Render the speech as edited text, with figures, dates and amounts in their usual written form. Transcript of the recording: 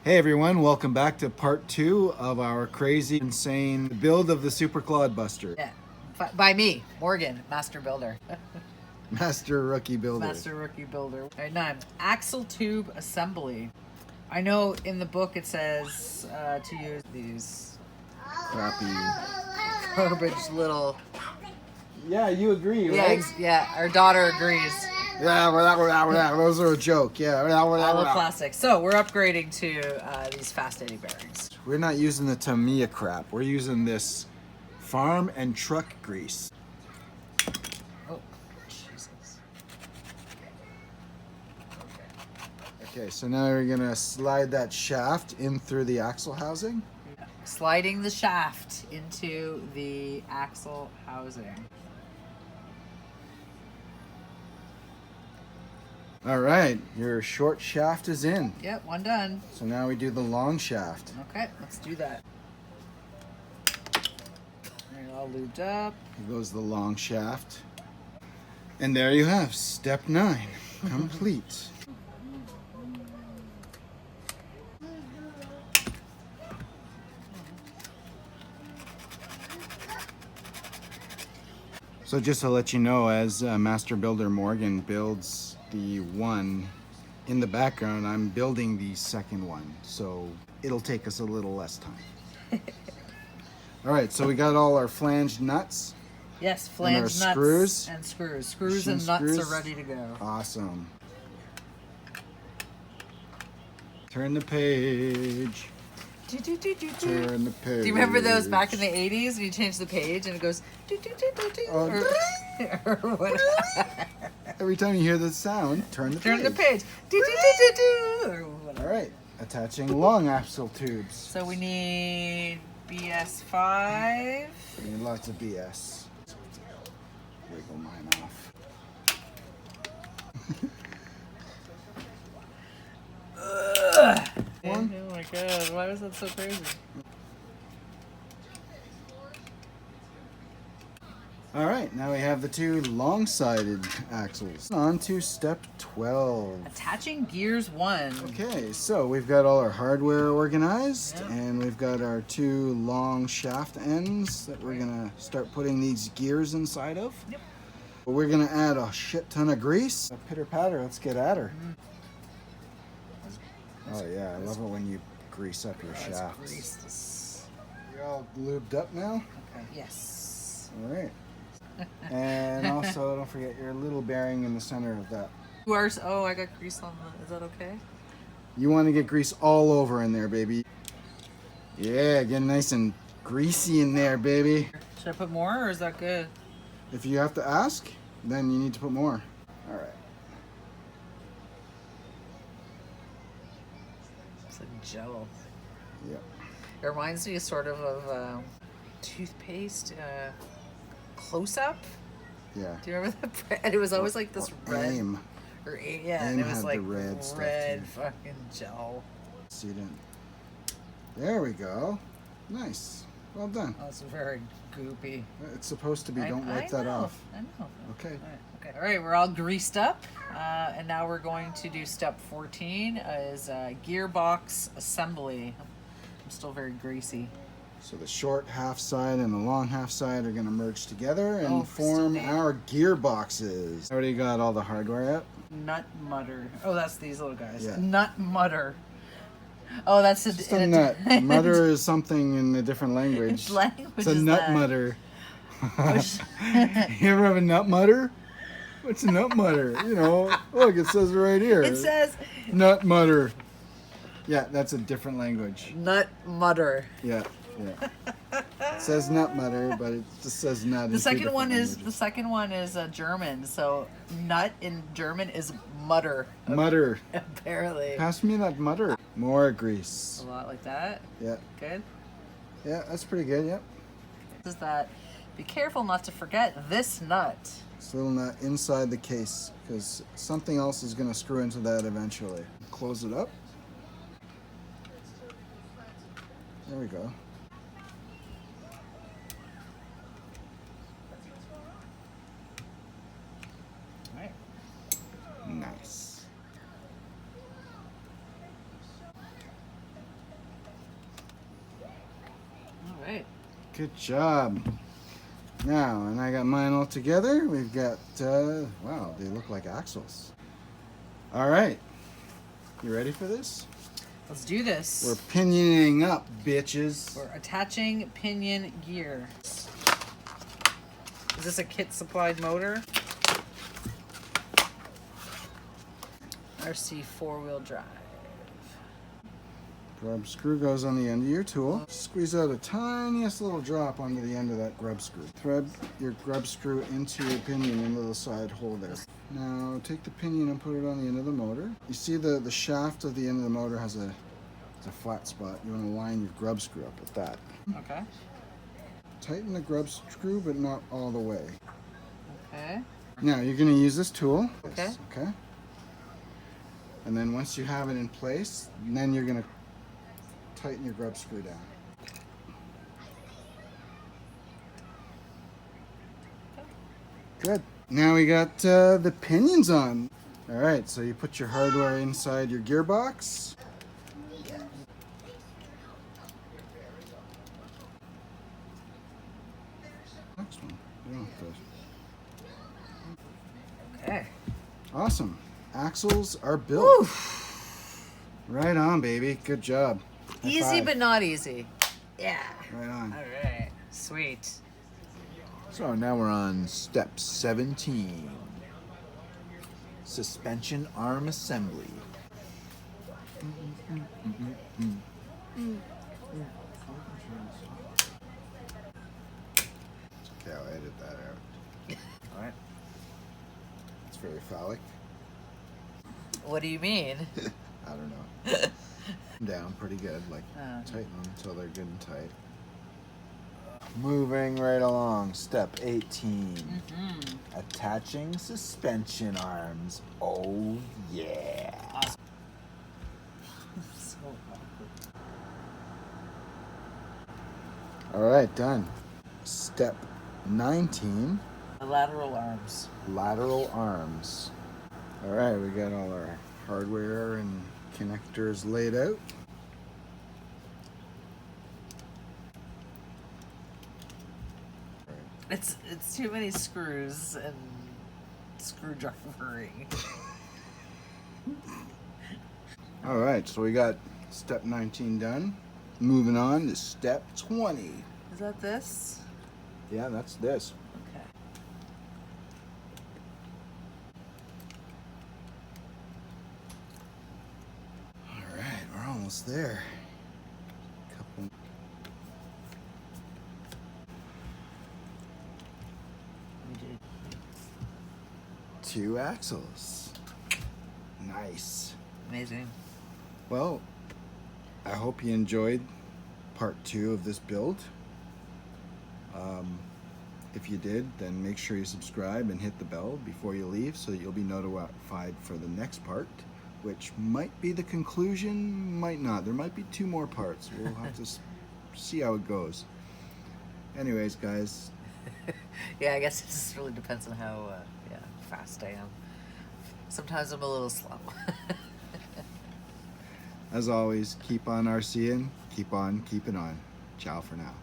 Hey everyone, welcome back to part 2 of our crazy, insane build of the Super Clod Buster. Yeah, by me, Morgan, Master Builder. Master Rookie Builder. Master Rookie Builder. All right, 9. Axle tube assembly. I know in the book it says to use these Crappy. garbage little... Yeah, you agree, right? Yeah, our daughter agrees. Yeah, those are a joke. Yeah, All the plastic. So we're upgrading to these fast eddy bearings. We're not using the Tamiya crap. We're using this farm and truck grease. Oh, Jesus. Okay, so now we're gonna slide that shaft in through the axle housing. Sliding the shaft into the axle housing. All right, your short shaft is in. Yep, one done. So now we do the long shaft. Okay, let's do that. There, all lubed up. Here goes the long shaft. And there you have step 9 complete. So just to let you know, as Master Builder Morgan builds the one in the background, I'm building the second one. So it'll take us a little less time. All right, so we got all our flanged nuts. Yes, flanged nuts screws. and screws. Screws and nuts are ready to go. Awesome. Turn the page. Turn the page. Do you remember those back in the 80s? You change the page and it goes or whatever. Every time you hear the sound, turn the page. Or whatever. All right, attaching long axle tubes. So we need BS5. We need lots of BS. Wiggle mine off. Oh my god, why was that so crazy? All right, now we have the 2 long-sided axles. On to step 12. Attaching gears 1. Okay, so we've got all our hardware organized, Yep. and we've got our 2 long shaft ends that we're gonna start putting these gears inside of. Yep. We're gonna add a shit ton of grease. Pitter patter, let's get at her. Oh yeah, I love it when you grease up your shafts. You're all lubed up now? Okay. Yes. All right. And also, don't forget your little bearing in the center of that. Oh, I got grease on the... Is that okay? You want to get grease all over in there, baby. Yeah, get nice and greasy in there, baby. Should I put more or is that good? If you have to ask, then you need to put more. All right. It's like Jello. Yep. It reminds me sort of toothpaste close-up. Yeah. Do you remember that? And it was always like this red. Aim. Or yeah, Aim and it was had like the red stuff, red too. fucking gel. So you didn't. There we go. Nice. Well done. Oh, it's very goopy. It's supposed to be. Don't wipe that off. I know. Okay. All right, we're all greased up, and now we're going to do step 14 is gearbox assembly. I'm still very greasy. So the short half side and the long half side are going to merge together and still form need- our gearboxes. Already got all the hardware up. Nut mutter. Oh, that's these little guys. Yeah. Nut mutter. Oh, that's Just a nut. Mutter is something in a different language. It's a nut mutter. You ever have a nut mutter? What's a nut mutter? You know, look, it says it right here. It says nut mutter. Yeah, that's a different language. nut mutter. Yeah, yeah. It says nut mutter, but it just says nut. The second one is German. So nut in German is mutter. Mutter. Apparently. Pass me that mutter. More grease. A lot like that. Yeah. Good. Yeah, that's pretty good. Yep. Is that? Be careful not to forget this nut. This little nut inside the case, because something else is going to screw into that eventually. Close it up. There we go. All right. Nice. right. Good job. Now, and I got mine all together. We've got, wow, they look like axles. All right. You ready for this? Let's do this. We're pinioning up, bitches. We're attaching pinion gear. Is this a kit supplied motor? RC 4-wheel drive. Grub screw goes on the end of your tool. Squeeze out a tiniest little drop onto the end of that grub screw. Thread your grub screw into your pinion into the side hole there. Now take the pinion and put it on the end of the motor. You see the shaft of the end of the motor has a flat spot. You want to line your grub screw up with that. Okay. Tighten the grub screw, but not all the way. Okay. Now you're going to use this tool. Okay. Okay. And then once you have it in place, then you're going to tighten your grub screw down. Good. Now we got the pinions on. All right, so you put your hardware inside your gearbox. Next one. You don't have to- Okay. Awesome. Axles are built. Oof. Right on, baby. Good job. High Easy five. but not easy. Yeah. Right on. All right. Sweet. So now we're on step 17. Suspension arm assembly. Okay, I'll edit that out. All right. It's very phallic. What do you mean? I don't know. Down pretty good. Like tighten them until they're good and tight. Moving right along. Step 18. Attaching suspension arms. Oh yeah. Awesome. So awkward. All right, done. Step 19. The lateral arms. Lateral arms. All right, we got all our hardware and connectors laid out. It's too many screws and screwdrivering. All right, so we got step 19 done. Moving on to step 20. Is that this? Yeah, that's this. Okay. All right, we're almost there. Couple. We did. 2 axles. Nice. Amazing. Well, I hope you enjoyed part 2 of this build. If you did, then make sure you subscribe and hit the bell before you leave so that you'll be notified for the next part, which might be the conclusion, might not. There might be 2 more parts. We'll have to see how it goes. Anyways, guys. Yeah, I guess it just really depends on how fast I am. Sometimes I'm a little slow. As always, keep on RCing, keep on keeping on. Ciao for now.